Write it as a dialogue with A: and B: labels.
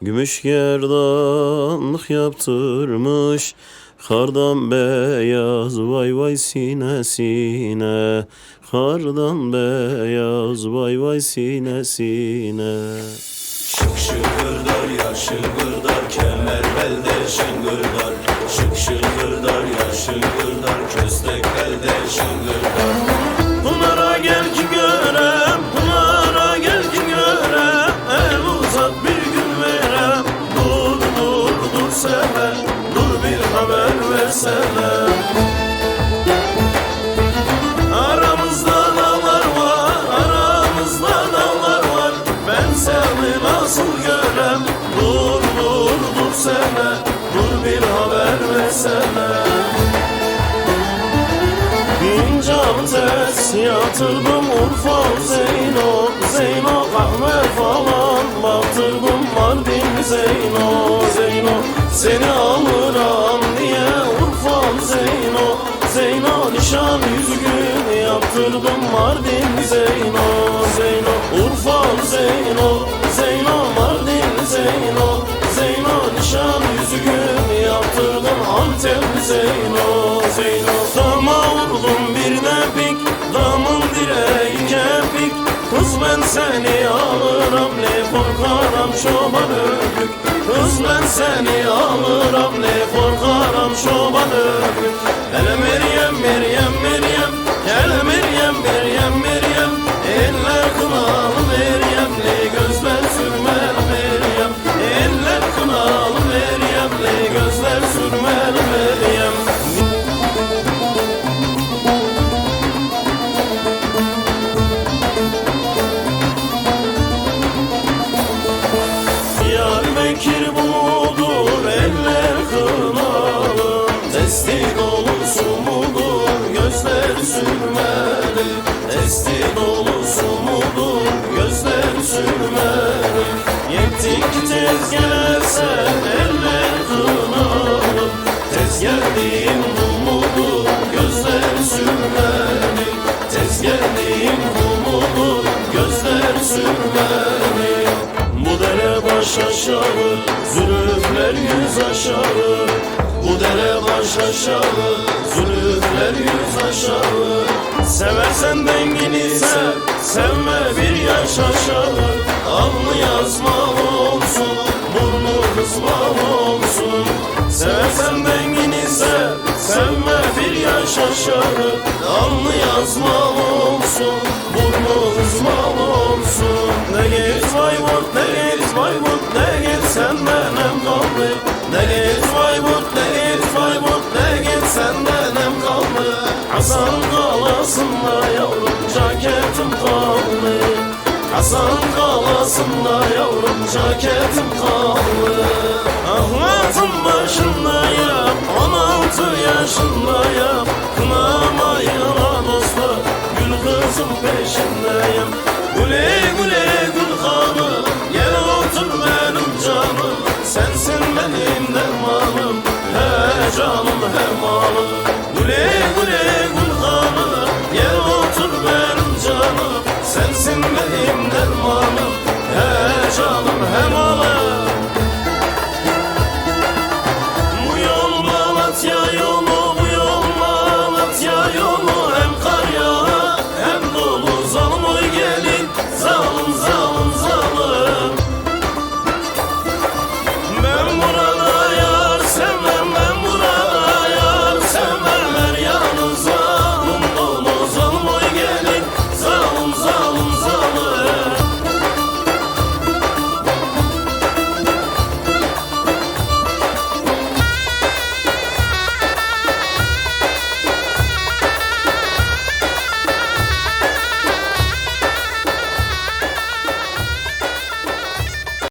A: Gümüş gerdanlık yaptırmış, kardan beyaz vay vay sinesine. Kardan beyaz vay vay sinesine.
B: Şık şıkırdar ya şıkırdar, kemer belde şıngırdar. Şık şıkırdar ya şıkırdar, köstek belde şıngırdar.
A: Pınara gel ki görem, Pınara gel ki görem, el uzat bir gün verem. Dur dur dur sever, dur bir haber versene. Aramızda dağlar var, aramızda dağlar var, ben seni nasıl görem. Dur dur dur sene, dur bir haber versene. Fincan ters yatırdım Urfa Zeyno, Zeyno kahve falan batırdım Mardin Zeyno, Zeyno seni alırım diye Urfa Zeyno, Zeyno nişan yüzüğü yaptırdım Mardin Zeyno, Zeyno Urfa Zeyno, Zeyno Mardin Zeyno, Zeyno nişan yüzüğü yaptırdım Antep Zeyno, Zeyno. Dama vurdum bir nepik, damın direği kepik. Kız ben seni alırım, ne korkarım çoban öpük. Kız ben seni alırım, ne korkarım çoban öpük. Hele Meryem, Meryem, Meryem, hele Meryem, Meryem, Meryem. Eller kınalı Meryem'li, gözler sürmeli Meryem. Eller kınalı Meryem'li, gözler sürmeli Meryem. Diyarbakır budur, eller kınalı. Testi dolusu mudur, gözler sürmeli. Testi dolusu mudur, gözler sürmeli. Yettik tez gelsen eller kınalı. Tez geldiğim bu mudur, gözler sürmeli. Tez geldiğim bu mudur, gözler sürmeli. Bu dere baş aşağı, zülüfler yüz aşağı. Bu dere baş aşağı, zülüfler yüz aşağı. Seversen dengini sev, sevme bir yaş aşağı. Alnı yazmalı olsun, burnu kızmalı olsun. Seversen dengini sev, sevme bir yaş aşağı. Alnı yazmalı olsun, burnu kızmalı olsun. Ne git Bayburt, ne git Bayburt, ne git senden hem kaldı. Ne git Bayburt, ne git Bayburt, ne git senden hem kaldı. Hasan kalasında yavrum caketim kaldı. Hasan kalasında yavrum caketim kaldı. Ahlatın başındayım, 16 yaşındayım. Kınamayı